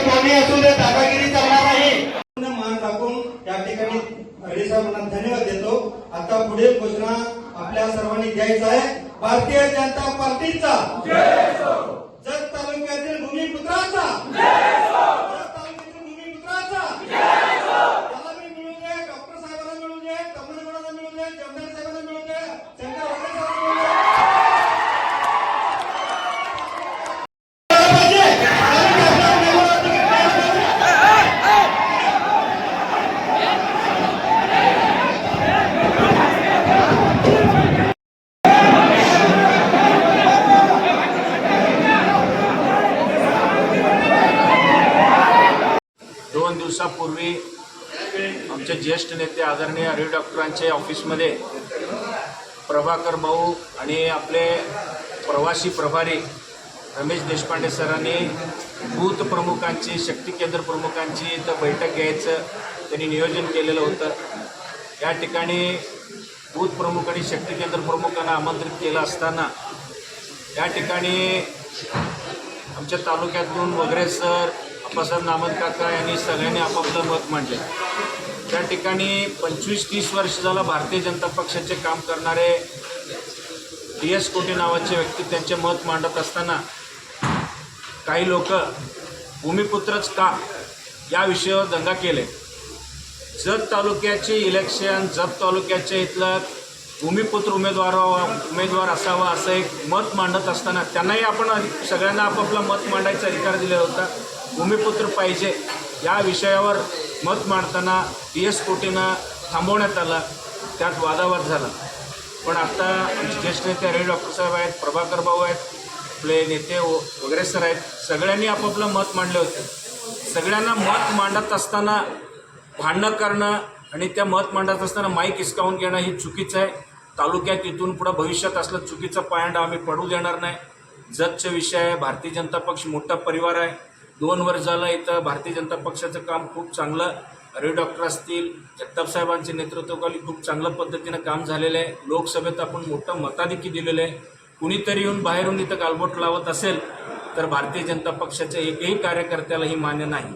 कोणी असू दे दादागिरी चालणार नाही। मान राखून या ठिकाणी हरीसाहेबांना धन्यवाद देतो। आता पुढील घोषणा आपल्या सर्वांनी द्यायचा आहे। भारतीय जनता पार्टीचा जत तालुक्यातील भूमिपुत्राचा डॉक्टर साहेबांना मिळू दे, कमलगडांना मिळू दे, जमदार साहेबांना मिळू दे, शंकर दोन दिवसापूर्वी आमचे ज्येष्ठ नेते आदरणीय हरी डॉक्टरांच्या ऑफिसमध्ये प्रभाकर भाऊ आणि आपले प्रवासी प्रभारी रमेश देशपांडे सरांनी बूथ प्रमुखांची, शक्ती केंद्र प्रमुखांची इथं बैठक घ्यायचं त्यांनी नियोजन केलेलं होतं। या ठिकाणी बूथ प्रमुख आणि शक्ती केंद्र प्रमुखांना आमंत्रित केलं असताना या ठिकाणी आमच्या तालुक्यातून वगैरे सर, अप्पासाहेब नामद काका यांनी सगळ्यांनी आपापलं मत मांडले। त्या ठिकाणी 25-30 वर्ष झाला भारतीय जनता पक्षाचे काम करणारे DS कोटे नावाचे व्यक्ती त्यांचे मत मांडत असताना काही लोक भूमिपुत्रच का या विषयावर दंगा केले। जत तालुक्याचे इलेक्शन, जत तालुक्याचे इथलं भूमिपुत्र उमेदवार असावा असं एक मत मांडत असताना त्यांनाही आपण सगळ्यांना आपापला मत मांडायचा अधिकार दिला होता। भूमिपुत्र पाहिजे या विषयावर मत मांडताना DS कोटेनं थांबवण्यात आला, त्यात वादावाद झाला। पण आता आमचे ज्येष्ठ नेते हरी डॉक्टर साहेब आहेत, प्रभाकर भाऊ आहेत, आपले नेते वगैरे सर आहेत, सगळ्यांनी आपापलं मत मांडले होते। सगळ्यांना मत मांडत असताना भांडणं करणं आणि त्या मत मांडत असताना माईक हिसकावून घेणं ही चुकीचं आहे। तालुक्यात इथून पुढं भविष्यात असलं चुकीचा पायंडा आम्ही पडू देणार नाही। जतचा विषय आहे, भारतीय जनता पक्ष मोठा परिवार आहे। 2 वर्ष झालं इथं भारतीय जनता पक्षाचं काम खूप चांगलं, हरी डॉक्टर असतील, जगताप साहेबांच्या नेतृत्वाखाली खूप चांगल्या पद्धतीनं काम झालेलं आहे। लोकसभेत आपण मोठं मताधिक्य दिलेलं आहे। कुणीतरी येऊन बाहेरून इथं गालबोट लावत असेल तर भारतीय जनता पक्षाच्या एकही कार्यकर्त्याला ही मान्य नाही।